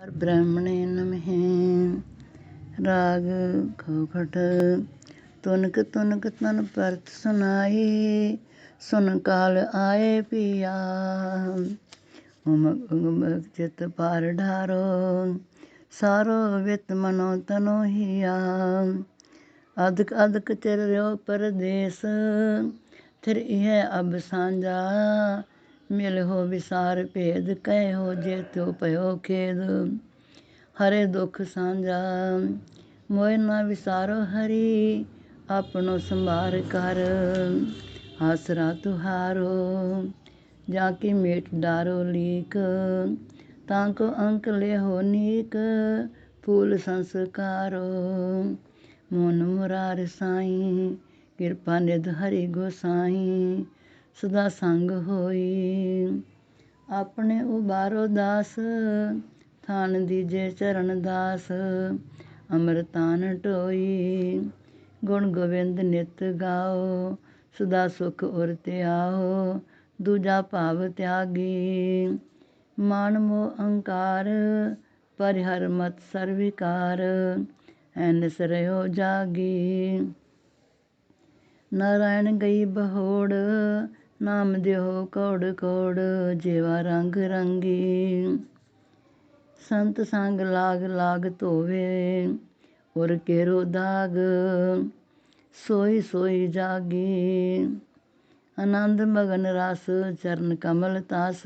ब्रह्मणे नमः। राग खौखट। तुनक तुनक तन परत सुनाई, सुन काल आए पिया। उमक उमक चित पार ढारो, सारो वित मनो तनो हिया। अधक अधक चिर रहो परदेस, थिर यह अब सांझा। मिल हो विसार भेद, कह हो जे त्यो पयो खेद। हरे दुख सांझा, मोय ना विसारो हरि। अपनो संभार कर, आसरा तुहारो। जाकी मेट डारो लीक, ताको अंक ले हो नीक। फूल संस्कारो, मोन मुरार साईं। कृपा निध हरि गोसाई, सदा संग होई। अपने उबारो दास, थान दीजे चरण दास। अमरतान टोई, गुण गोविंद नित गाओ। सदा सुख उर त्याओ, दूजा भाव त्यागी। मान मोह अहंकार, परिहर मत सर्विकार। ऐनस रहो जागी, नारायण गई बहोड़। नाम देहो कौड़ कौड़, जेवा रंग रंगी। संत संग लाग लाग धोवे, उर केरो दाग। सोई सोई जागी, आनंद मगन रस। चरण कमल तास,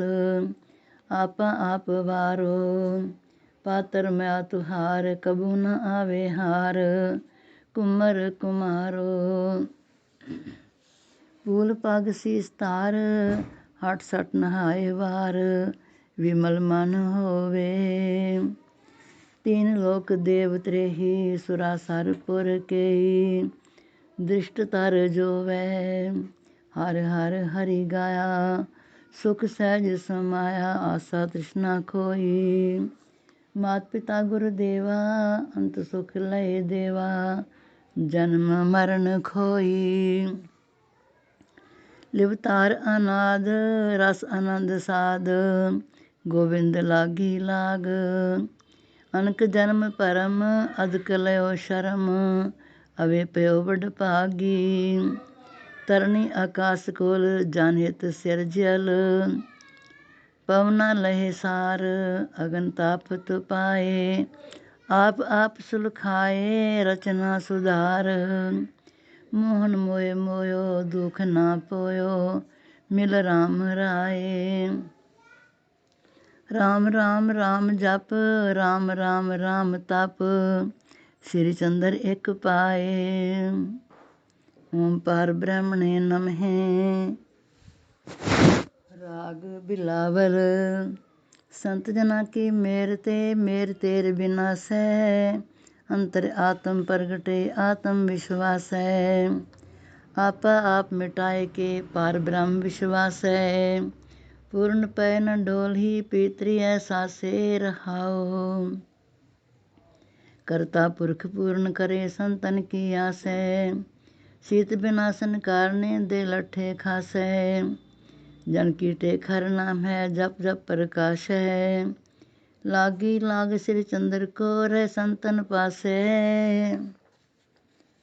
आपा आप वारो। पातर मैं तुहार, कबू न आवे हार। कुमर कुमारो, फूल पग सीस तार। हट सट नहाए वार, विमल मन होवे। तीन लोक देव त्रेही, सुरा सर पुर केई। दृष्ट तर जोवै, हर हर हरि गाया। सुख सहज समाया, आसा तृष्णा खोई। मात पिता गुरु देवा, अंत सुख लय देवा। जन्म मरण खोई, लिवतार अनाद। रस आनंद साध, गोविंद लागी लाग। अनक जन्म परम, अधक लयो शरम। अवे पयो बड़ भागी। तरनी आकाश कोल, जन हित सिर जल। पवना लहे सार, अगन तापत पाए। आप आप सुलखाए, रचना सुधार। मोहन मोय मोयो, दुख ना पोयो। मिल राम राए। राम राम राम जप, राम राम राम तप। श्री चंद्र एक पाए। ओम पार ब्रह्मणे नमः। राग बिलावर। संत जना की मेर ते, मेर तेर बिनास है। अंतर आत्म प्रगटे, आत्म विश्वास है। आपा आप मिटाए के, पार ब्रह्म विश्वास है। पूर्ण पै न डोलही, पीतरी ऐसा से रहाओ। करता पुरख पूर्ण करे, संतन की आस है। शीत विनाशन कारणे, दे लठे खास है। जन कीटे खर नाम है, जप जप प्रकाश है। लागी लाग श्री चंद्र को, रह संतन पासे।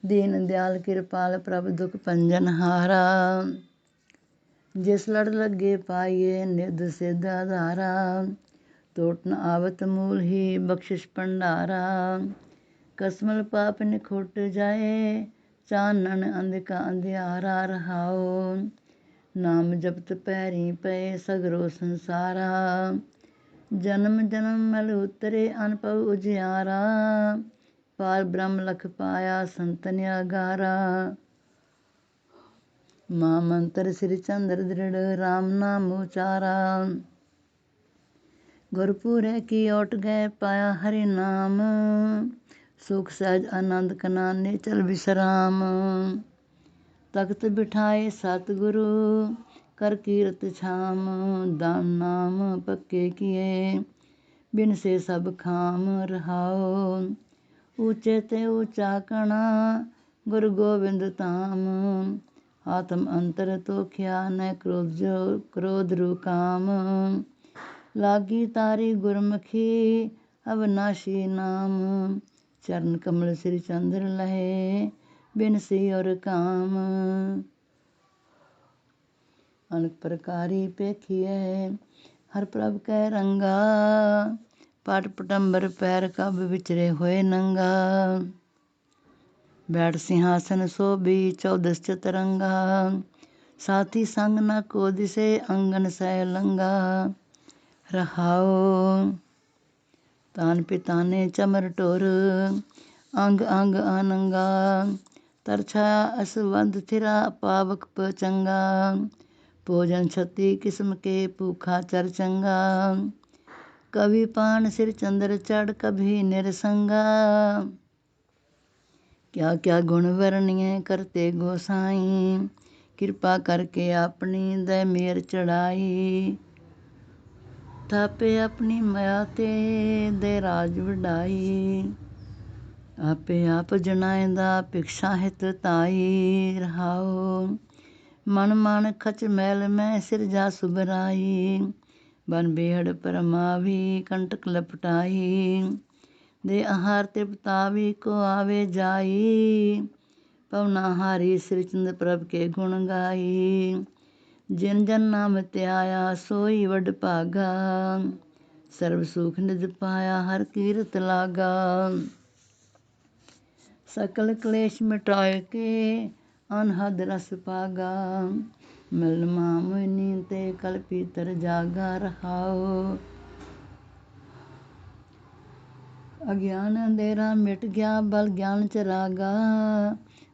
दीन दयाल कृपाल, प्रभ दुख भंजन हारा। जिस लड़ लगे पाइए, निध सिद्ध आधारा। टोट न आवत मूल ही, बख्शिश भंडारा। कसमल पाप निखुट जाए, चानन अंधका अंधियारा रहाओ। नाम जपत पैरी पे, सगरो संसारा। जन्म जन्म मल उतरे, अनपव उजियारा। पार ब्रह्म लख पाया, संतन अगारा। मां मंत्र श्री चंद्र दृढ़, राम नाम उचारा। गुरपुरे की ओट गए, पाया हरि नाम। सुख सहज आनंद कना, निचल विश्राम। तख्त बिठाए सतगुरु, कर कीरत छाम। दान नाम पक्के किए, बिन से सब खाम रहाओ। ऊंचे ते ऊंचा कणा, गुरु गोविंद धाम। आत्म अंतर तो क्या, न क्रोध जो क्रोध रु काम। लागी तारी गुरमुखी, अविनाशी नाम। चरण कमल श्री चंद्र लहे, बिनसी और काम। अनेक प्रकारी पेखिए, हर प्रभ कै रंगा। पाट पटंबर पैर कब विचरे होए नंगा। बैठ सिंहासन शोभी 14 चतरंगा। साथी संग न को दिसे, अंगन सै लंगा। रहाओ तान पिताने चमर टोर, अंग अंग आनंगा। तरछा असवंध थिरा, पावक पचंगा। भोजन 36 किस्म के, भूखा चर चंगा। कभी पान सिर चंद्र चढ़, कभी निरसंगा। क्या क्या गुण वर्णिए करते गोसाई, कृपा करके अपनी दय मेर चढ़ाई। थापे अपनी माया ते दे राज वडाई। आपे आप जनाएंदा भिक्षा हित ताई। रहाओ मन मन खच मैल में सिरजा सुबराई। बन बेहड़ परमावी कंटक लपटाई। दे आहार तिपतावी को आवे जाई। पवनाहारी श्री चंद्र प्रभ के गुण गाई। जिन जन नाम त्याया सोई वड भागा। सर्व सुख निज पाया हर कीरत लागा। सकल क्लेश मिटाए के अनहद रस पागा। मिल मामुनि ते कल्पी तर जागा। रहाओ अज्ञान अंधेरा मिट गया, बल ज्ञान चरागा।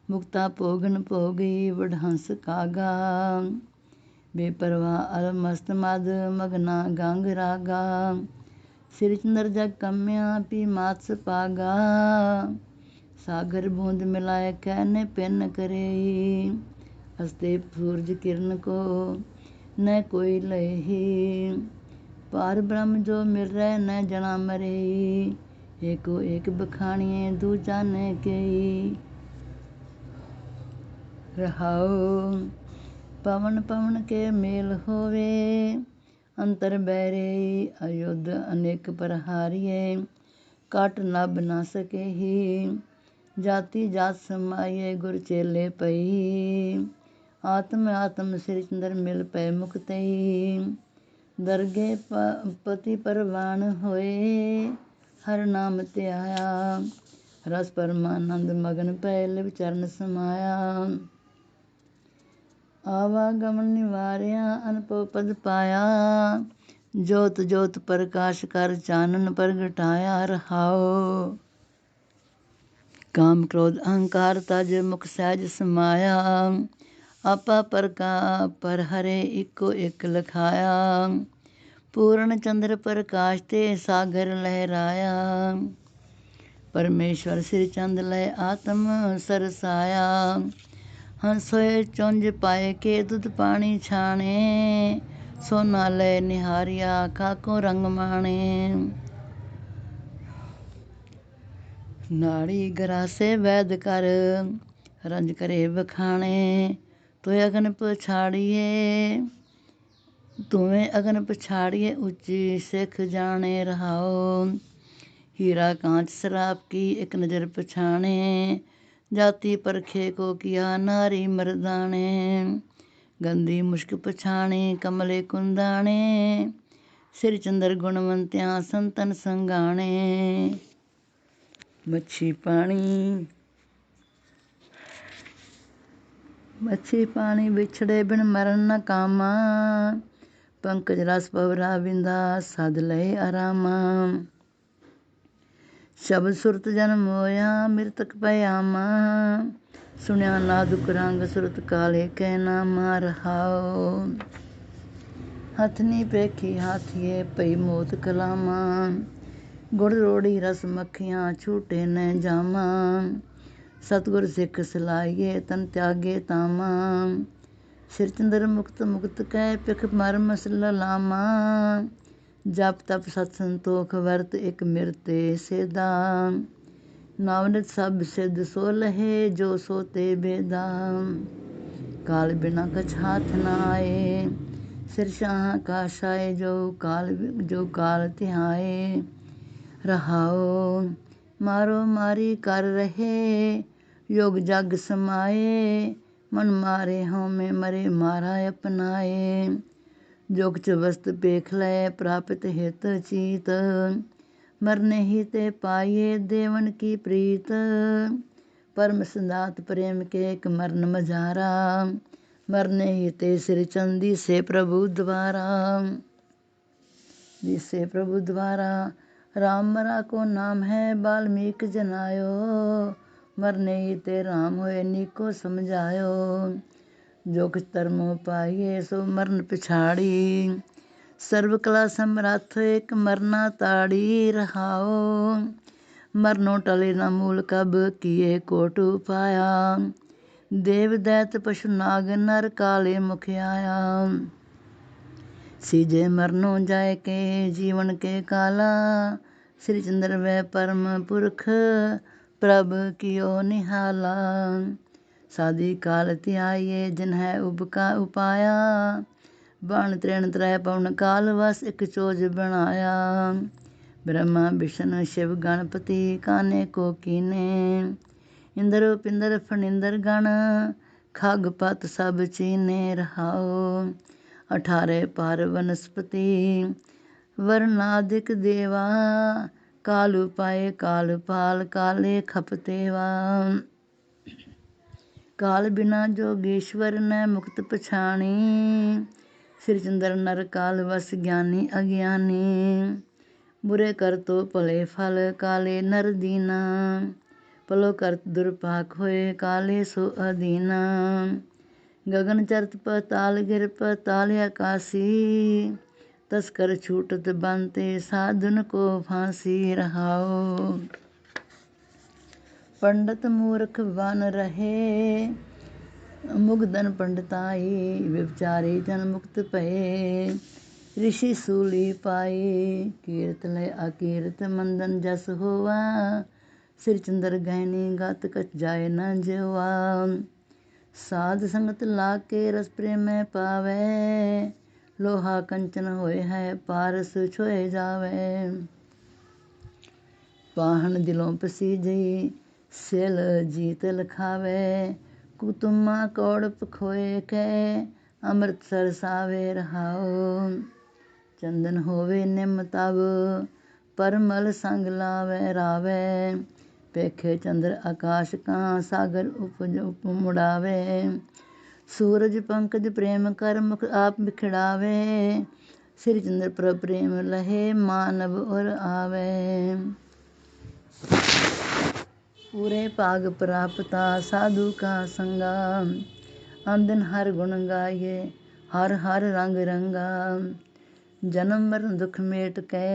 मुक्ता भोगन भोगी वडहंस कागा। बेपरवाह अलमस्त मद मगना गंग रागा। श्री चंद्र जग कम्या पी मात्स पागा। सागर बूंद मिलाए कहने पिन करे। हस्ते सूरज किरण को न कोई लही। पार ब्रह्म जो मिल रहे न जना मरे। एको एक बखानिए दूजा न कई। रहाओ पवन पवन के मेल होवे, अंतर बैरे। अयुद्ध अनेक प्रहारिये, काट नभ न सके ही। जाति जात समाये गुर चेले पई। आत्म आत्म श्री चंद्र मिल पै मुक्तई। दरगे पति परवान होए, हर नाम त्याया। रस परमानंद मगन पै लिव चरण समाया। आवागमन निवार्या अनपव पद पाया। जोत जोत प्रकाश कर चानन प्रगटाया। रहाओ काम क्रोध अहंकार तज मुख सहज समाया। आपा परका पर हरे इको एक लखाया। पूर्ण चंद्र प्रकाश ते सागर लहराया। परमेश्वर श्री चंद लय आत्म सरसाया। हंसोए चुंज पाए के दुध पानी छाणे। सोना लय निहारिया खाको रंग माणे। नाड़ी गरासे वैद कर, रंज करे बखाणे। तोय अगन पछाड़िए, तुवें अगन पछाड़िए ऊंची सिख जाने। रहाओ हीरा कांच शराब की एक नज़र पछाणे। जाति परखे को किया नारी मर्दाने। गंदी मुश्क पछाणे कमले कुंदाणे। श्री चंद्र गुणवंत्या संतन संगाणे। मच्छी पानी बिछड़े बिन मरण न कामा। पंकज रस पवरा बिंदा साध लय आरामा। शब्द सुरत जन्म होया मृतक पयामा। सुनिया नाद कुरंग सुरत काले कै नामा। रहाओ हथनी पेखी हाथिए पई मोत कलामा। गुड़ रोड़ी रस मक्खियाँ छूटे न जामा। सतगुर सिख सलाइए तन त्यागे तामा। सिर चंद्र मुक्त मुक्त कै पिख मर्म ललामा। जप तप सत संतोख वर्त एक मिरते सेदा। नावनित सब सिद्ध सो लहे जो सोते बेदा। काल बिना कछ हाथ न आए, सिर शाह का शाए जो काल तिहाए। रहाओ। मारो मारी कर रहे योग जग समाए, मन मारे हों में मरे मारा अपनाए। जोग च वस्त पेख लै प्राप्त हित चीत, मरने ही ते पाइए देवन की प्रीत। परम सिद्धांत प्रेम के एक मरण मजारा, मरने ही ते सिर चंदी से प्रभु द्वारा। जिससे प्रभु द्वारा राम मरा को नाम है वाल्मीकि जनायो, मरने ही ते राम होए नीको समझायो। जो कुछ धर्मो पाइए सो मरण पिछाड़ी, सर्व कला समर्थ एक मरना ताड़ी। रहाओ मरनो टले न मूल कब किए कोट पाया, देव दैत पशु नाग नर काले मुख आया। सीजे मरनो जाय के जीवन के काला, श्री चंद्र वै परम पुरख प्रभ कियो निहाला। सादी काल त्याये जिन है उबका उपाया, बाण त्रेण त्रै पवन काल वस एक चोज बनाया। ब्रह्मा विष्णु शिव गणपति काने को कीने, इंद्र पिंदर फणिंदर गण खग पत सब चीने। रहाओ 18 पार वनस्पति वर्णादिक देवा, कालु पाए काल पाल काले खपतेवा। काल बिना जोगेश्वर ने मुक्त पछाणी, श्री चंद्र नर काल वस ज्ञानी अज्ञानी। बुरे कर तो भले फल काले नर दीना, भलो करत दुर्पाक होए काले सो अधीना। गगन चरत पताल गिर पताल आकाशी, तस्कर छूटत बनते साधुन को फांसी। रहाओ पंडित मूर्ख बन रहे मुग्धन पंडिताई, विचारी जन मुक्त भये ऋषि सूली पाई। कीर्त लय अकीर्त मंदन जस होवा, श्री चंद्र गहनी गत कच जाय न जेवा। साध संगत लाग के रस प्रेम में पावे, लोहा कंचन होए है पारस छोए जावे। पाहन दिलों पसीजई सेल जीत लखावे, कुतुमा कौड़प खोए के अमृत सरसावे। रहाओ चंदन होवे निम तब परमल संग लावे रावे, पेखे चंद्र आकाश का सागर उप मुड़ावे। सूरज पंकज प्रेम कर मुख आप बिखड़ावे, श्री चंद्र पर प्रेम लहे मानव और आवे। पूरे पाग प्राप्ता साधु का संगा, अंधन हर गुण गाये हर हर रंग रंगा। जन्म मरण दुख मेट के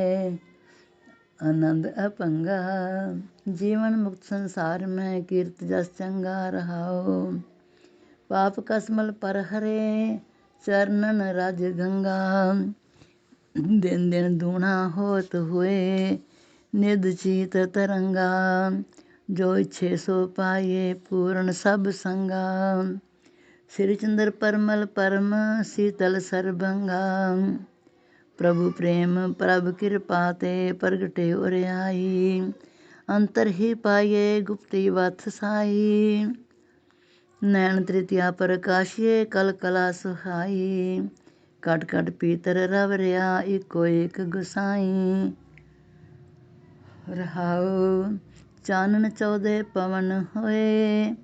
आनंद अपंगा, जीवन मुक्त संसार में कीर्त जस चंगा। रहाओ पाप कसमल पर हरे चरणन राज गंगा, दिन दिन दूना होत हुए निध चीत तरंगा। जो इच्छे सो पाए पूर्ण सब संगा, श्री चंद्र परमल परम शीतल सरभंगा। प्रभु प्रेम प्रभ कृपा ते प्रगटे उर आई, अंतर ही पाइए गुप्ती वथ साई। नैन तृतीया प्रकाशिए कल कला सुहाई, कट कट पीतर रवरिया इको एक गुसाई। रहाओ चानन 14 पवन होए,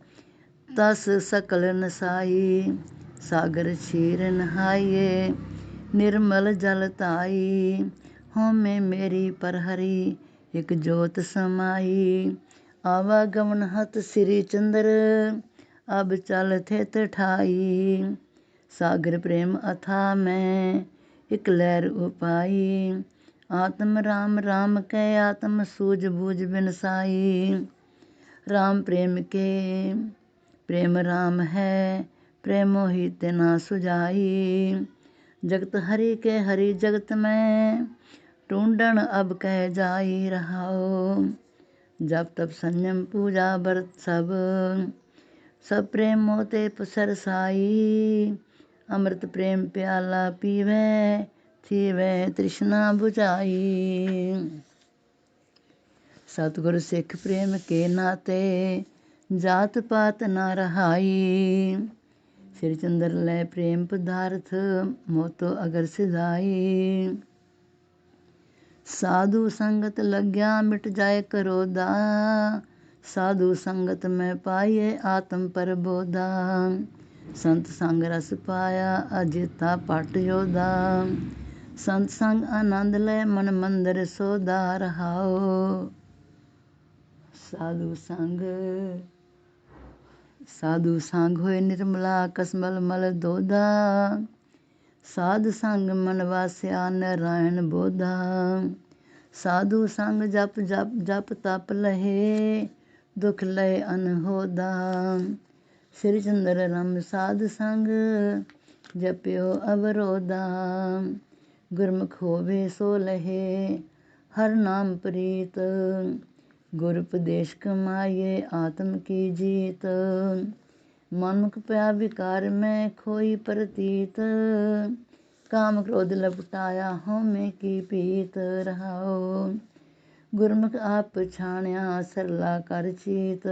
तस सकल नसाई। सागर क्षीर नहाइए निर्मल जल ताई, होमे मेरी परहरी एक जोत समाई। आवागमन हत श्री चंद्र अब चल थित ठाई, सागर प्रेम अथा में एक लहर उपाई। आत्म राम राम कै आत्म सूझ बूझ बिनसाई, राम प्रेम के प्रेम राम है प्रेमो ही तेना सुझाई। जगत हरि के हरि जगत में ढूंढन अब कह जाई। रहाओ जब तब संयम पूजा व्रत सब प्रेम मोते सरसाई। अमृत प्रेम प्याला पीवे थी वह तृष्णा बुझाई। सतगुर सिख प्रेम के नाते जात पात ना रहाई। श्री चंद्र लै प्रेम पदार्थ मोतो अगर सिधाई। साधु संगत लग्या मिट जाए करोधा, साधु संगत में पाइए आत्म परबोधा। संत संग रस पाया अजिता पट योधा, संत संग आनंद ले मन मंदिर सोधा रहाओ। साधु संग होए निर्मला कसमल मल दोधा, साध संग मन वास्या नारायण बोधा। साधु संग जप जप जप तप लहे, दुख लय अनहोदा। श्री चंद्र रम साध संग जप्यो अवरोधा। गुरमुख होवे सो लहे हर नाम प्रीत, गुर उपदेश कमाइए आत्म की जीत। मनमुख पया विकार में खोई प्रतीत, काम क्रोध लपटाया होमे की पीत रहाओ। गुरमुख आप पछाणिया सरला कर चीत,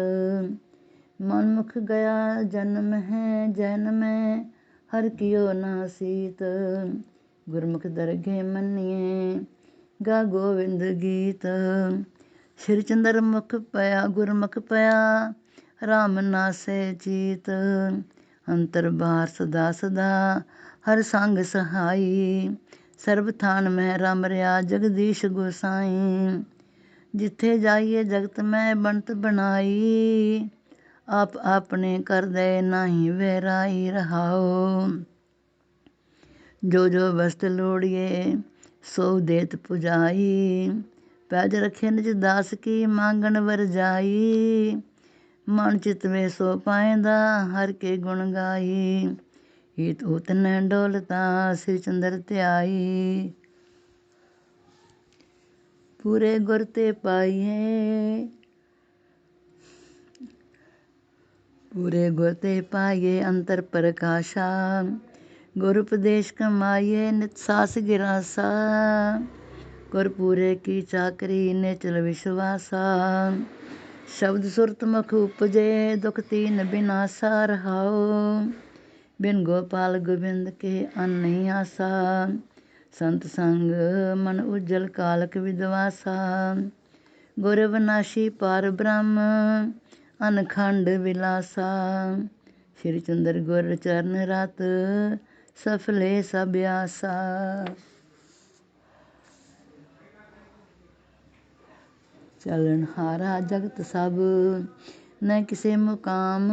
मनमुख गया जन्म है जैन में हर कियो ना सीत। गुरमुख दरगे मनिए गा गोविंद गीत। श्री चंद्र मुख पया गुरमुख पया राम नासे चीत। अंतर बाहर सदा सदा हर संग सहाई, सर्ब थान में रम रहा जगदीश गोसाई। जिथे जाइए जगत में बनत बनाई, आप अपने कर दे नाही वैराई रहाओ। जो जो वस्त लोड़िए सो देत पुजाई, पैज रखे निज दास की मांगन वर जाई। मन चित वे सो पाएंदा हर के गुण गाई, हित उत न डोलता श्री चंद्र त्याई। पूरे गुर ते पाइए पूरे गुर ते पाइए अंतर प्रकाशा, गुर उपदेश कमाइए नित सास गिरासा। गुर पूरे की चाकरी नेचल विश्वासा, शब्द सुरत मुख उपजे दुख तीन बिनासा रहाओ। बिन गोपाल गोविंद के अन नहीं आसा, संत संग मन उज्जल कालक विदवासा। गुर विनाशी पार ब्रह्म अनखंड विलासा, श्री चंद्र गुर चरण रत सफले सब आसा। चलन हारा जगत सब न किसे मुकाम,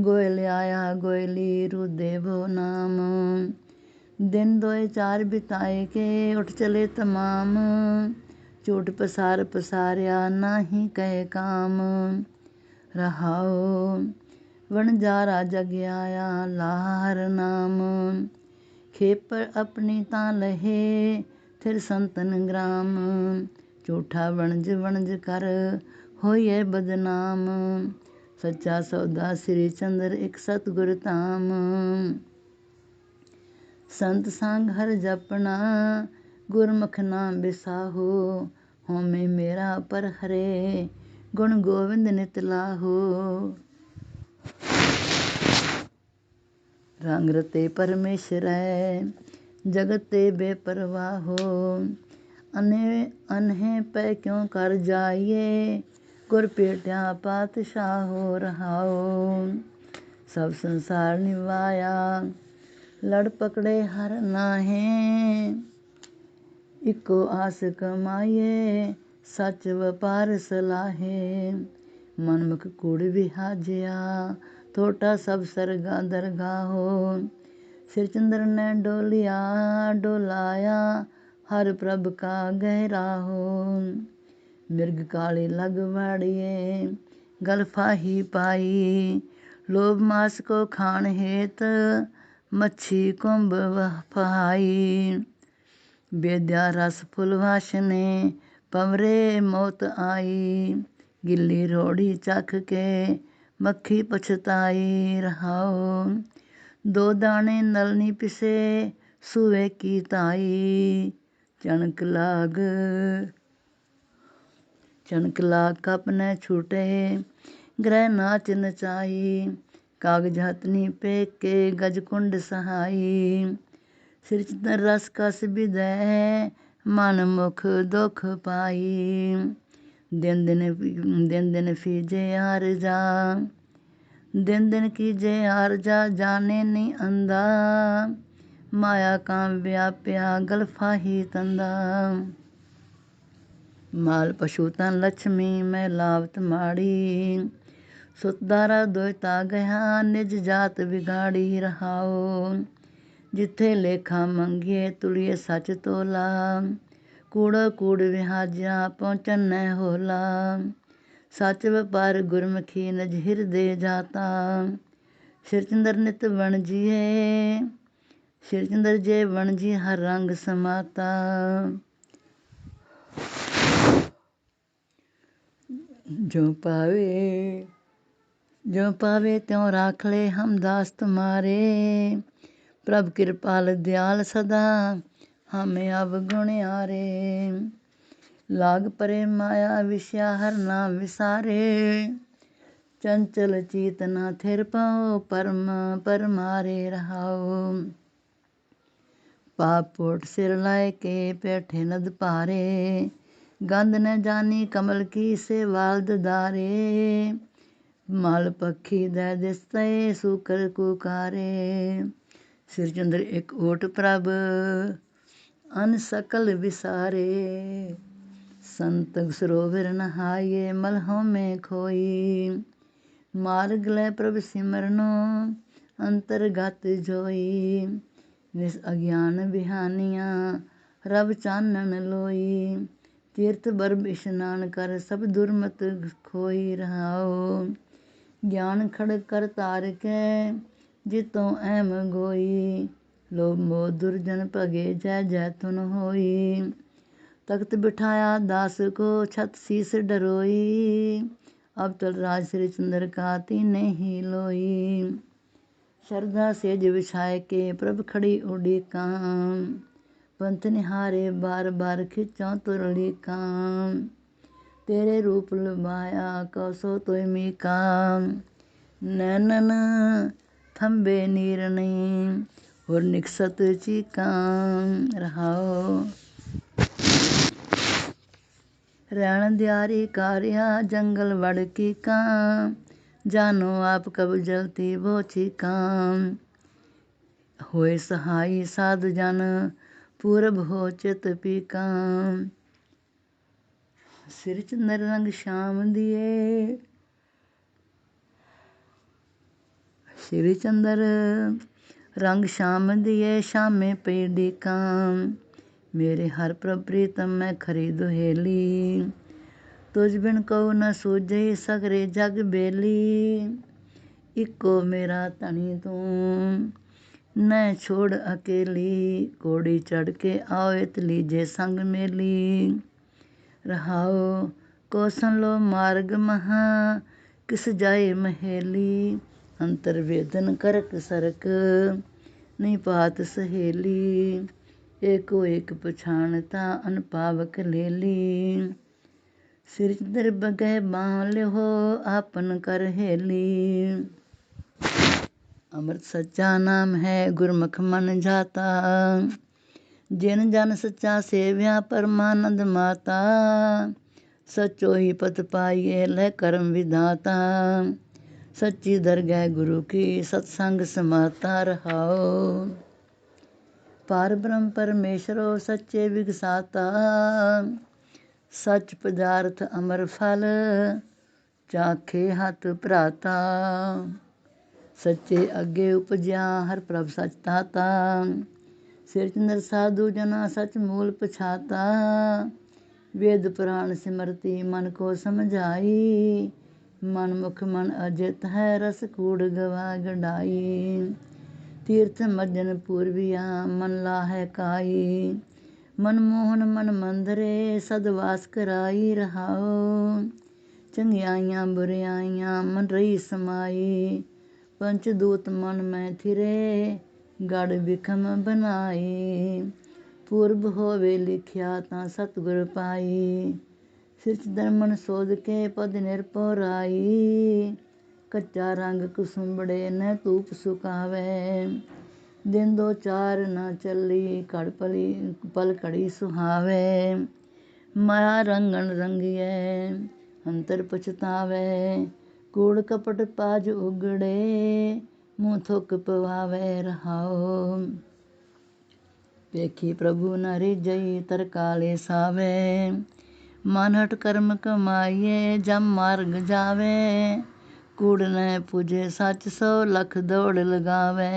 गोयल आया गोयली रुदे वो नाम। दिन दोए चार बिताए के उठ चले तमाम, झूठ पसार पसारिया नाही कहे काम रहाओ। वणजारा जग आया लाहर नाम, खेप अपनी तां लहे फिर संतन ग्राम। झूठा वणज वणज कर होइए बदनाम, सच्चा सौदा श्री चंद्र एक सतगुर धाम। संत संग हर जपना गुरमुख नाम बिसाहो, होमे मेरा पर हरे गुण गोविंद नित लाहो। रंग रते परमेश्वर जगत ते बेपरवाहो, अन्हे पै क्यों कर जाइए गुर पेट्या पातशाहो रहाओ। सब संसार निवाया लड़ पकड़े हर नाहे, इको आस कमाइए सच वपार सलाहे। मनमुख कूड़ विहाजिया थोटा सब सरगा दरगाहो। श्री चंद्र ने डोलिया डोलाया हर प्रभ का गहराहो। मिर्ग काली लग वाड़िए गल फाही पाई, लोभ मास को खान हेत मच्छी कुंभ फहाई। बेद्या रस फुल वासने पवरे मौत आई, गिल्ली रोड़ी चख के मक्खी पछताई रहाओ। दो दाने नलनी पिसे सुए की ताई, चणक लाग चनकला कप न छूटे, ग्रह नाच नचाई, कागज हथनी पेक के गज कुंड सहाई। सिर चंदन रस कस विदै, मन मुख दुख पाई। दिन दिन फीजे आरजा, दिन दिन कीजे आरजा, जाने नहीं अंधा, माया काम व्याप्या गलफा ही तंदा। माल पशु तन लक्ष्मी मैं लावत माड़ी, सुतदारा दोयता गया निज जात बिगाड़ी। रहाओ जिथे लेखा मंगिए तुलिए सच तोला, कूड़ कूड़ विहाजिया पहुँचन न होला। सच व्यापार गुरमुखी निज हिरदे जाता, सिर चंदर नित बन जिए, सिर चंदर जे बन जी हर रंग समाता। जो पावे त्यों राख ले हम दास तुम्हारे, प्रभ कृपाल दयाल सदा हमें अवगुण आरे। लाग परे माया विषया हर नाम विसारे, चंचल चीत ना थिर पाओ परम परमारे। रहाओ पाप पोट सिर लाए के बैठे नद पारे, गंध न जानी कमल की से वाल्द दारे। माल पक्षी दै दिसते सूकर कुकारे, सिर चंद्र एक ओट प्रभ अन सकल विसारे। संत सरोवर नहाइए मलहों में खोई, मार्ग लै प्रभ सिमरनो अंतरगत जोई। निस अज्ञान बिहानियाँ रब चानन लोई, तीर्थ बरब इशनान कर सब दुर्मत खोई। रहाओ ज्ञान खड़ग कर तार के जितों ऐम गोई, लोभ मोह दुर्जन भगे जय जैतुन होई। तख्त बिठाया दास को छत शीस डरोई, अब तल राज श्री चंद्र का तीने ही लोई। श्रद्धा सेज विछाए के प्रभ खड़ी उड़ी काम, पंथ निहारे बार बार खिंचों तुरली काम। तेरे रूप लुभाया कौसो तोय मी काम, नैनन थंबे नीर नहीं और निकसत चीकाम। रहाओ रैण दियारी कारिया जंगल वड़ की काम, जानो आप कब जलती वो छिकाम। होए सहाई साधु जन पूरब हो चित पीकाम, सिर चंदर रंग श्याम दिए, सिर चंदर रंग श्याम दिए श्यामे पेड़ी काम। मेरे हर प्रभ प्रीतम मैं खरी दुहेली, तुझ बिन कऊ न सूझे सगरे जग बेली। इको मेरा धनी तू न छोड़ अकेली, कोड़ी चढ़ के आओ इत लीजे संग मेली। रहाओ कौशन लो मार्ग महा किस जाए महेली, अंतर वेदन करक सरक नहीं पात सहेली। एको एक पछाणता अनपावक लेली, सिर चंदर बगै बांह लिहो आपन कर हेली। अमृत सच्चा नाम है गुरमुख मन जाता, जिन जन सच्चा सेव्या परमानंद माता। सचो ही पत पाइए लह कर्म विधाता, सच्ची दरगह गुरु की सत्संग समाता। रहाओ पार ब्रह्म परमेश्वरो सच्चे विगसाता, सच पदार्थ अमर फल चाखे हथ भराता। सच्चे अगे उपजया हर प्रभ सच ताता, सिर चंद्र साधु जना सच मूल पछाता। वेद पुराण सिमरती मन को समझाई, मन मुख मन अजित है रस कूड़ गवा गढ़ाई। तीर्थ मज्जन पूर्विया मन लाहै काई, मनमोहन मन मंदरे सदवास कराई। रहाओ चंगियाइयां बुरियाइयां मन रही समाई, पंचदूत मन में थिरे गढ़ बिखम बनाई। पूर्व होवे लिखिया तां सतगुर पाई, सिरच दर्मन सोध के पद निरपो राई, कच्चा रंग कुसुम्बड़े न धूप सुकावे। दिन दो चार न चली पल घड़ी सुहावे। माया रंगन रंगिए अंतर पछतावे। कूड़ कपट पाज उगड़े मुँह थुक पवावे रहाओ। पेखी प्रभु न रिजई तरकाले सावे। मन हट कर्म कमाइए जम मार्ग जावे। कूड़ न पूजे सच सौ लख दौड़ लगावे।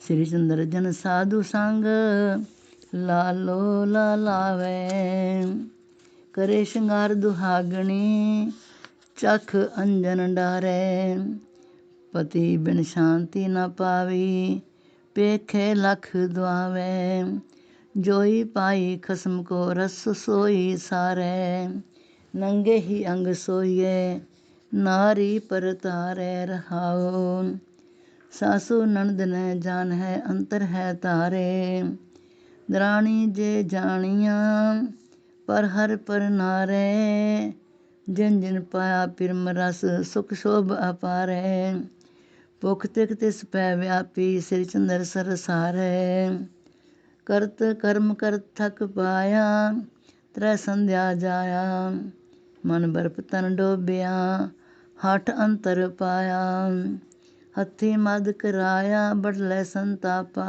श्री चंद्र जन साधु संग लालो लावे। करे श्रृंगार दुहागणी चख अंजन डारे। पति बिन शांति न पावी पेखे लख दुआवे। जोई पाई खसम को रस सोई सारे। नंगे ही अंग सोइए नारी पर तारे रहाओ। सासु ननद न जान है अंतर है तारे। दराणी जे जानिया पर हर पर नारे। जिन जिन पाया पिरम रस सुख शोभ अपारे। भुख तिख तिस पै व्यापी श्री चंद्र सरसारे। करत कर्म कर थक पाया त्रै संध्या जाया। मन बर्फ तन डोबिया हठ अंतर पाया। हथी मद कराया बड़ले संतापा।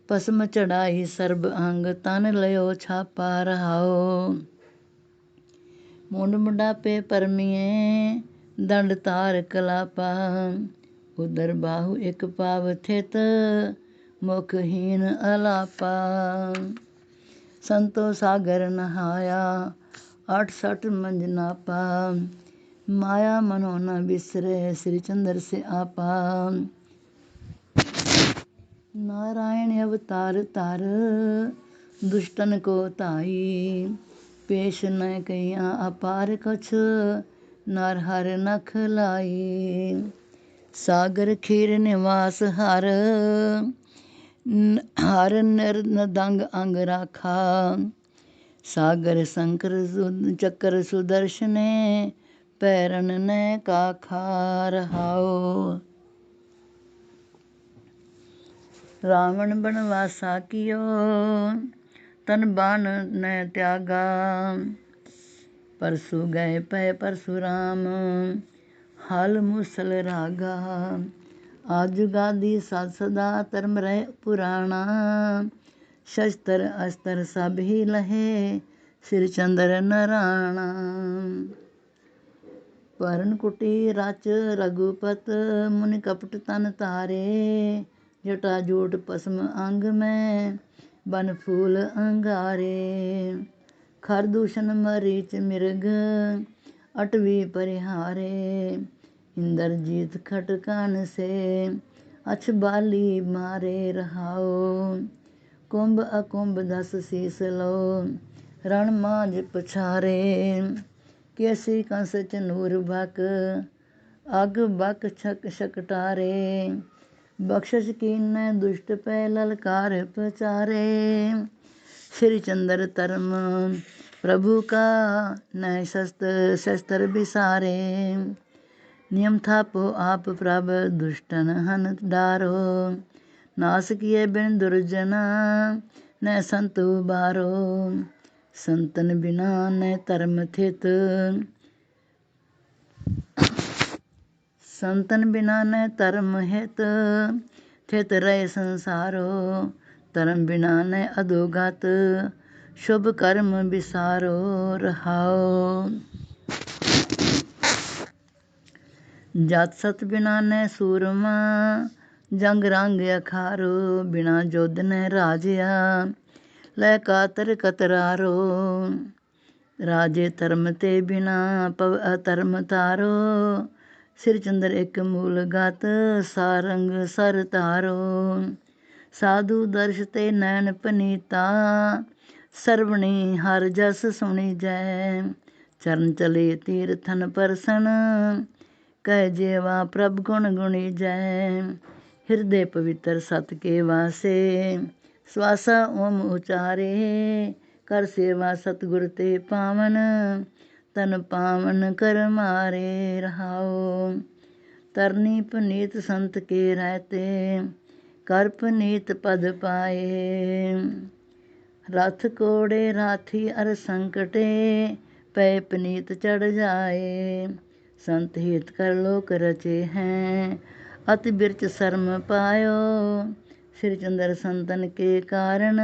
भस्म चढ़ाई सर्ब अंग तन लयो छापा रहाओ। मुंड मुंडापे परमिए दंड तार कलापा। उदर बाहु एक पाव थित मुखहीन अलापा। संतो सागर नहाया 68 मंज नापा। माया मनो न बिसरे श्री चंद्र से आपा। नारायण अवतार तार दुष्टन को ताई। पेश न कहिया अपार कछ नर हर नख लाई। सागर खीर निवास हर नदंग अंग राखा। सागर शंकर चक्र सुदर्शने पैरन ने काखा रहाओ। रावण बनवासा कियो तन बान ने त्यागा। परसु गए पै परशुराम हल मूसल रागा। आज गादी सद सदा धर्म रहे पुराणा। शस्त्र अस्त्र सब ही लहे श्री चंद्र नराणा। परन कुटी रच रघुपत मुनि कपट तन तारे। जटा जूट पस्म अंग में बन फूल अंगारे। खर दूषण मरीच मृग अटवी परिहारे। इंद्रजीत खटकान से अछ बाली मारे रहाओ। कुंभ अकुंभ 10 शीस लो रण मांझ पछारे। केसी कंस चनूर भक अग बक छक शकटारे। बख्शश कीन्ह दुष्ट पै ललकार पचारे। श्री चंद्र धर्म प्रभु का नय शस्त्र बिसारे। नियम थापो आप प्रभ दुष्टन हन डारो। नाश किए बिन दुर्जना न संत उबारो। संतन बिना न धर्म थित। संतन बिना न धर्म हित। थित रहे संसारो। धर्म बिना न अधोगत शुभ कर्म बिसारो रहाओ। जात सत बिना न सूरमा जंग रंग अखारो। बिना जोध न राजया लै कातर कतरारो। राजे धर्म ते बिना पव अधर्म तारो। सिर चंद्र एक मूल गत सारंग सर तारो। साधु दर्श ते नैन पनीता सरवणी हर जस सुनी जय। चरण चले तीर्थन परसन कह जेवा प्रभ गुण गुणी जय। हृदय पवित्र सत के वासे श्वासा ओम उचारे कर सेवा सतगुर ते पावन, तन पावन कर मारे रहाओ। तरनी पुनीत संत के रहते, कर पुनीत पद पाए। रथ कोड़े राथी अर संकटे, पै पुनीत चढ़ जाए। संत हित कर लोक रचे हैं, अति बिरच शर्म पायो। श्री चंद्र संतन के कारण,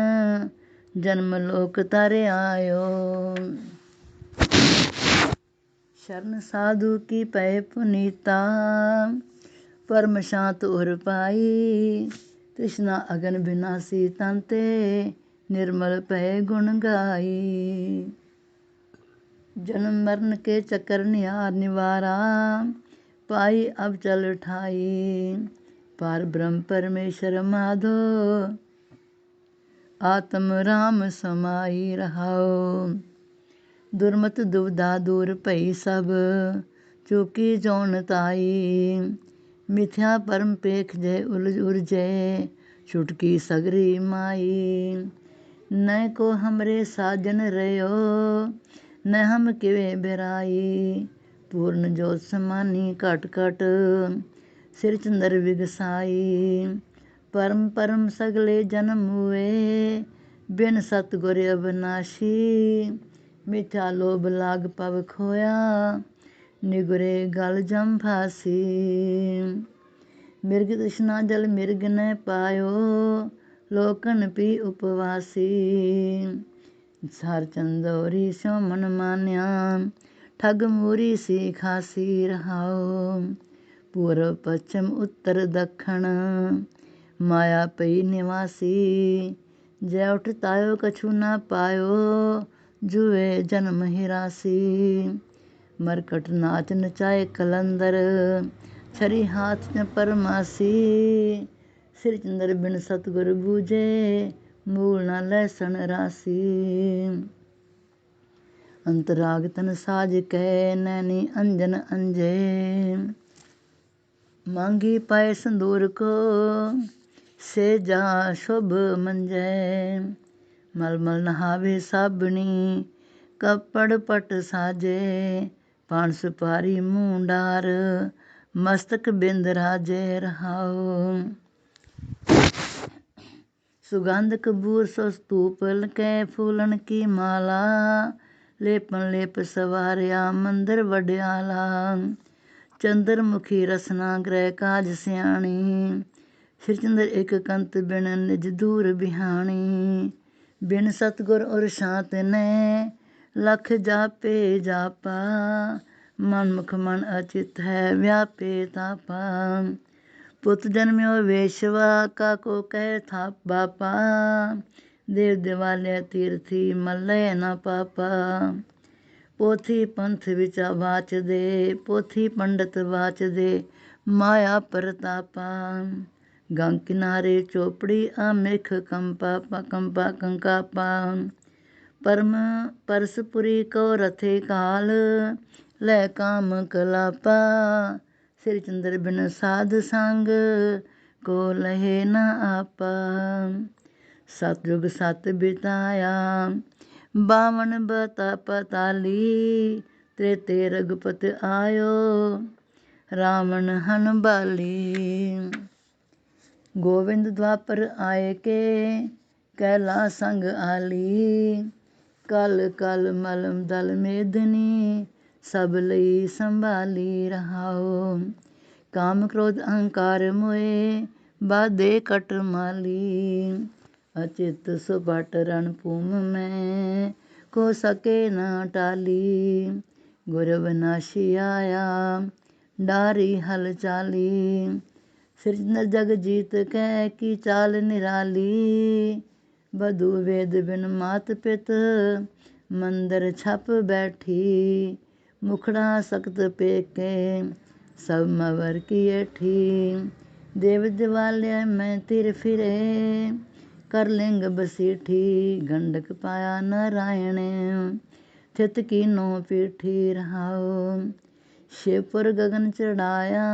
जन्म लोक तारे आयो। शरण साधु की पै पुनीता, परम शांत उर पाई। तृष्णा अगन विनाशी तंते, निर्मल पै गुण गाई। जन्म मरण के चक्कर निवारा, पाई अब चल ठाई। पार ब्रह्म परमेश्वर माधो, आत्म राम समाई रहाओ। दुर्मत दुविधा दूर भई सब, चूकी जौन ताई। मिथ्या परम पेख जय उलझ उर्जै, छुटकी सगरी माई। न को हमरे साजन रयो, न हम किवे बिराई। पूर्ण जोत समानी घट घट, सिर चंद्र विगसाई। परम परम सगले जन्म हुए, बिन सतगुर अविनाशी। मिथ्या लोभ लाग पव खोया, निगुरे गल जम फासी। मिर्ग तृष्णा जल मिर्ग न पायो, लोकन पी उपवासी। हर चंदौरी स्यो मन मान्या, ठग मूरी सी खासी रहाओ। पूर्व पश्चिम उत्तर दक्षिण, माया पई निवासी। जय उठ तायो कछु ना पायो, जुए जन्म हिरासी। मरकट नाच नचाए कलंदर, छरी हाथ न परमासी। सिर चंद्र बिन सतगुर बूझे, मूल न लहसन रासी। अंतराग तन साज कै, नैनी अंजन अंजे। मांगी पाए संदूर को, से जा शुभ मंजै। मलमल नहावे साबणी, कपड़ पट साजे। पान सुपारी मुँह डार, मस्तक बिंद राजे रहाओ। सुगंध कपूर सो स्तूप कै, फूलन की माला। लेपन लेप सवारिया, मंदिर वड्याला। चंद्रमुखी रसना ग्रह काज सियाणी। श्री चंद्र एक कंत बिन निज दूर बिहाणी। बिन सतगुर और शांत ने, लख जापे जापा। मन मुख मन अचित है, व्यापे तापा। पुत जन्म्यो वेशवा, काको कह था बापा। देव दिवाले तीर्थी, मल्ले न पापा। पोथी पंथ विचा वाच दे, पोथी पंडित वाच दे। माया प्रतापा, गंग किनारे चोपड़ी, अमेख कंपा कंपा कंकापा। परम परसपुरी को रथे काल, लै काम कलापा। श्री चंद्र बिन साध संग, को लहे न आपा। सतयुग सत बिताया, 52 बता पताली। त्रेते रघुपत आयो, रावण हन बाली। गोविंद द्वापर आए के, कैला संग आली। कल कल मलम दल मेदनी, सब लई संभाली रहाओ। काम क्रोध अहंकार मोए, बाधे कट माली। अचित सुपट रणभूम में, को सके न टाली। गुर विनाशी आया, डारी हल चाली। सृजन जग जीत कै, की चाल निराली। बधु वेद बिन मात पित, मंदिर छप बैठी। मुखड़ा सख्त पेके, सब मवर किए ठी। देव दिवाले में तिर फिरे, कर लिंग बसीठी। गंडक पाया नारायण, थित कीनो पीठी रहाओ। शिवपुर गगन चढ़ाया,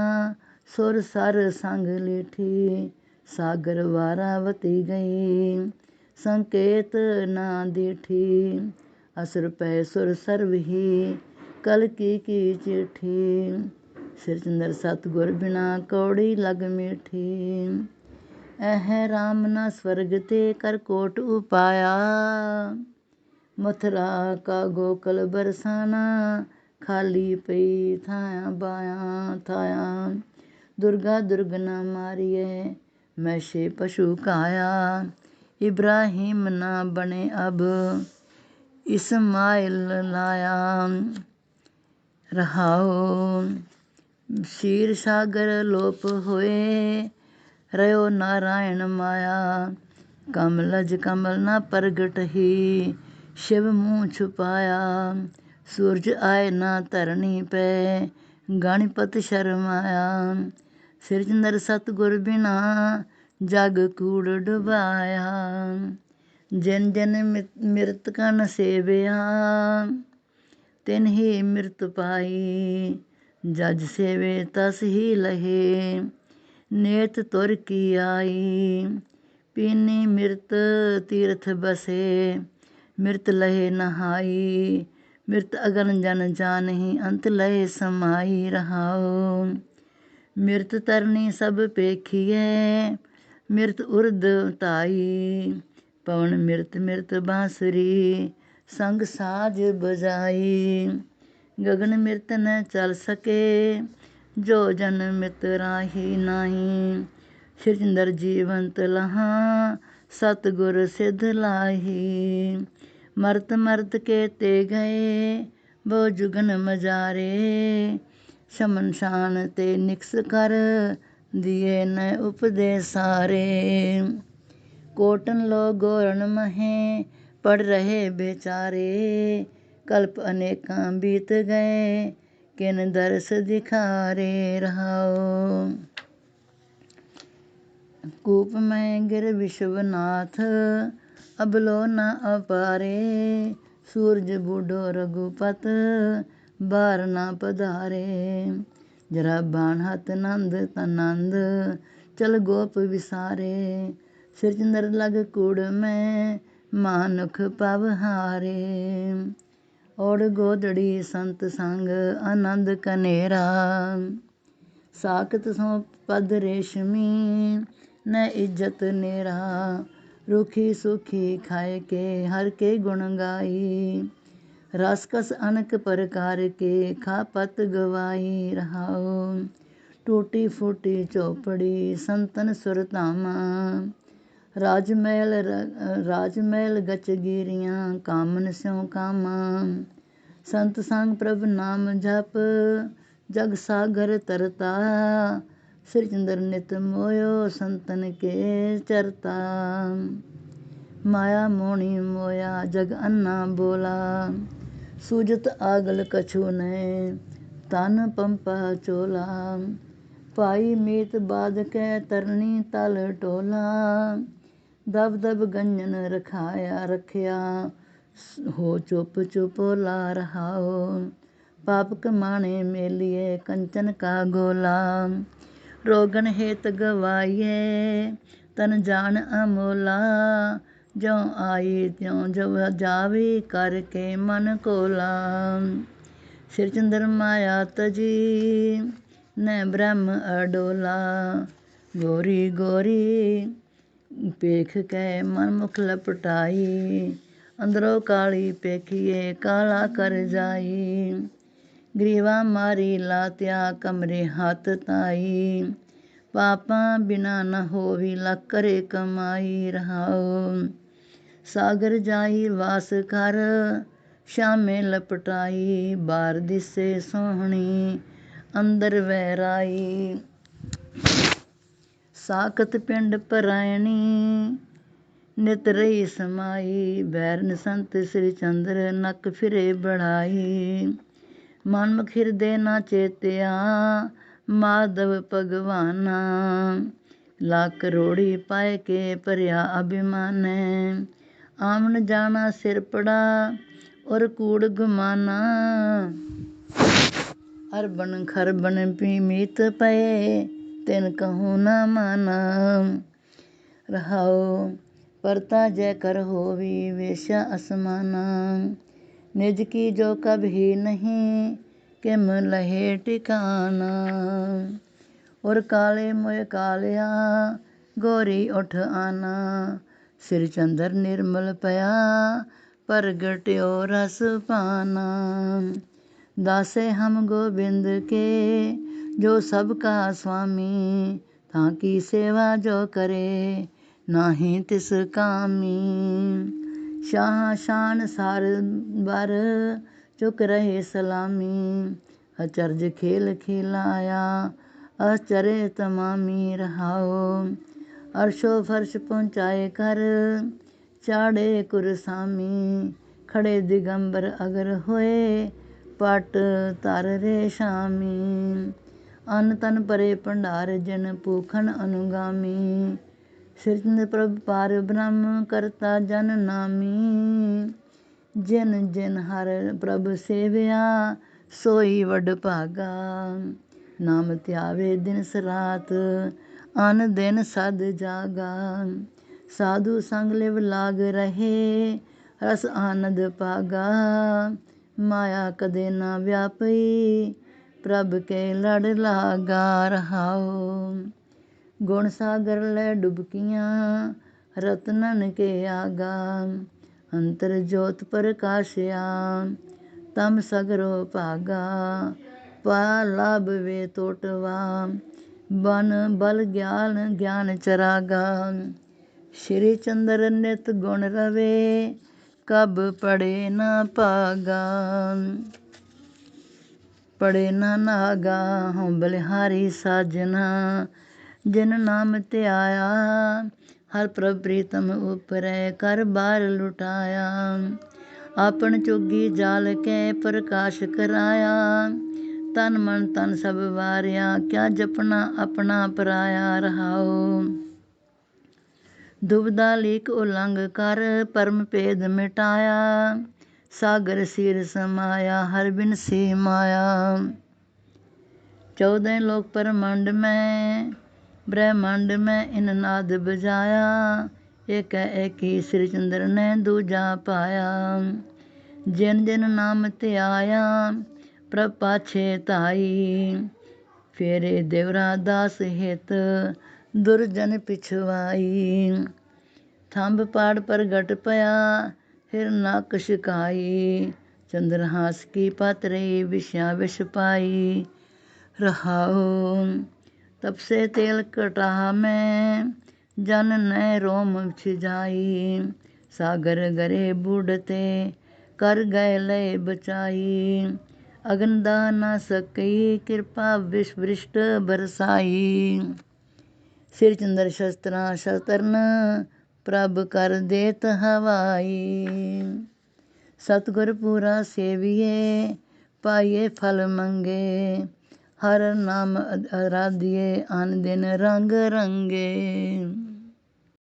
सुर सर संग लीठी। सागर वारावती गई, संकेत ना दीठी। असुर पै सुर सर्व ही कल की चिट्ठी। सिर चंद्र सतगुर बिना कौड़ी लग मीठी। ऐह राम ना स्वर्ग ते कर कोट उपाया। मथुरा का गोकुल बरसाना खाली पई थाया बाया थाया। दुर्गा दुर्ग न मारिए मैशे पशु काया। इब्राहिम ना बने अब इस्माइल लाया। रहाओ क्षीर सागर लोप होए रयो नारायण माया। कमलज कमल ना प्रगट ही शिव मुँह छुपाया। सूरज आए ना धरनी पे गणपत शर्माया। सिर चंद्र सतगुर बिना जग कूड़ डुबाया। जिन जिन मृतकन सेविया तिन ही मृत पाई। जज सेवे तस ही लहे नेत तुर की आई। पीनी मृत तीर्थ बसे मृत लहे नहाई। मृत अगन जन जानही अंत लहे समाई। रहाओ मृत तरनी सब पेखिए मृत उर्द ताई। पवन मृत मृत बांसुरी संग साज बजाई। गगन मृत न चल सके जो जन मृत राही नाही। सिर चंद्र जीवंत लहा सतगुर सिद्ध लाही। मरत मरत के ते गए बहु जुगन मजारे। शमनशान ते निकस कर दिए न उपदे सारे। कोटन लो गोरन महे पढ़ रहे बेचारे। कल्प अनेकां बीत गए किन दरस दिखारे। रहाओ कूप में गिर विश्वनाथ अबलो न अपारे। सूरज बूढ़ो रघुपत बार ना पधारे। जरा बाण हत नंद तनंद चल गोप विसारे। सिर चंद्र लग कूड़ में मानुख पव हारे। ओढ़ गोदड़ी संत संग आनंद कनेरा। साकत सो पद रेशमी न इज्जत नेरा। रूखी सूखी खाए के हर के गुण गाई। रसकस अनक प्रकार के खापत गवाई। रहाओ टूटी फूटी चौपड़ी संतन सुरतामा। राजमहल गच गिरियाँ कामन स्यों कामा। संत संग प्रभ नाम जप जग सागर तरता। सिर चंद्र नित मोयो संतन के चरता। माया मोणी मोया जग अन्ना बोला। सूजत आगल कछु ने तन पंपा चोला। पाई मीत बाद कै तरनी तल टोला। दब दब गंजन रखाया रखिया हो चुप चुपोला। रहाओ पाप कमाने मेलिए कंचन का गोला। रोगन हेत गवाइए तन जान अमोला। ज्यों आई त्यों जब जावी करके मन कोला। सिर चंद्र माया तजी न ब्रह्म अडोला। गोरी गोरी पेख कै मन मुख लपटाई। अंदरों काली पेखिए काला कर जाई। ग्रीवा मारी लात्या कमरे हाथ ताई। पापां बिना न होवी लख करे कमाई। रहाओ सागर जाई वास कर श्यामे लपटाई। बार दिसे सोहणी अंदर वैराई। साकत पिंड परायणी नित रही समाई। बैरन संत श्री चंद्र नक फिरे बढ़ाई। मनमुख हृदय ना चेत्या माधव भगवाना। लाख करोड़ी पाए के परया अभिमान। आमन जाना सिर पड़ा और कूड़ गुमाना। अरबन खरबन मीत पए तिन कहूँ न माना। रहाओ परता जय कर होवी वेश्या असमाना। निज की जो कभी नहीं किम लहे टिकाना। और काले मोय कालिया गोरी उठ आना। सिर चंदर निर्मल पया प्रगट्यो रस पाना। दासे हम गोबिंद के जो सबका स्वामी। ताकी सेवा जो करे नाही तिस कामी। शाह शान सार बर चुक रहे सलामी। अचरज खेल खिलाया आश्चर्य तमामी रहाओ। अर्शो फर्श पहुँचाए कर चाड़े कुरसामी। खड़े दिगंबर अगर होए पट तर रे शामी। अन तन परे भंडार जिन पूखन अनुगामी। सिरचंद प्रभ पार ब्रह्म करता जन नामी। जिन जिन हर प्रभ सेविया सोई वड भागा। नाम त्यावे दिन सरात अन दिन सद जागा। साधु संग लिव लाग रहे रस आनंद पागा। माया कदे ना व्यापी प्रभ के लड़ लागा रहाओ। गुण सागर ले डुबकियाँ रतनन के आगा। अंतर जोत प्रकाशया तम सगरो भागा। पा लाभ वे तोटवा बन बल ज्ञान ज्ञान चरागा। श्री चंद्र नित गुण रवे कब पड़े न पागा। पड़े न नागा हों बलिहारी साजना। जिन नाम ते आया हर प्रभ प्रीतम उपरै कर बार लुटाया। आपन चुगी जाल के प्रकाश कराया। तन मन तन सब वारिया क्या जपना अपना पराया रहाओ। दुबदा लीक उलंघ कर परम भेद मिटाया। सागर सिर समाया हर बिन सी माया। 14 लोक परमंड में ब्रह्मांड में इन नाद बजाया। एक ही श्री चंद्र ने दूजा पाया। जिन जिन नाम ते आया प्रभ पाछे ताई। फेरे देवरा दास हित दुर्जन पिछवाई। थंब पाड़ प्रगट पया हिरनाक शिकाई। चंद्रहास की पातरे विषया विष पाई रहाओ। तब से तेल कटा में जन ने रोम छिजाई। सागर गरे बूढ़ते कर गए लय बचाई। अग्न दा न सकई कृपा विष वृष्ट बरसाई। सिर चंद्र शस्त्रा शस्त्रन प्रभ कर देत हवाई। सतगुर पूरा सेविए पाइए फल मंगे। हर नाम आराधिए आन दिन रंग रंगे।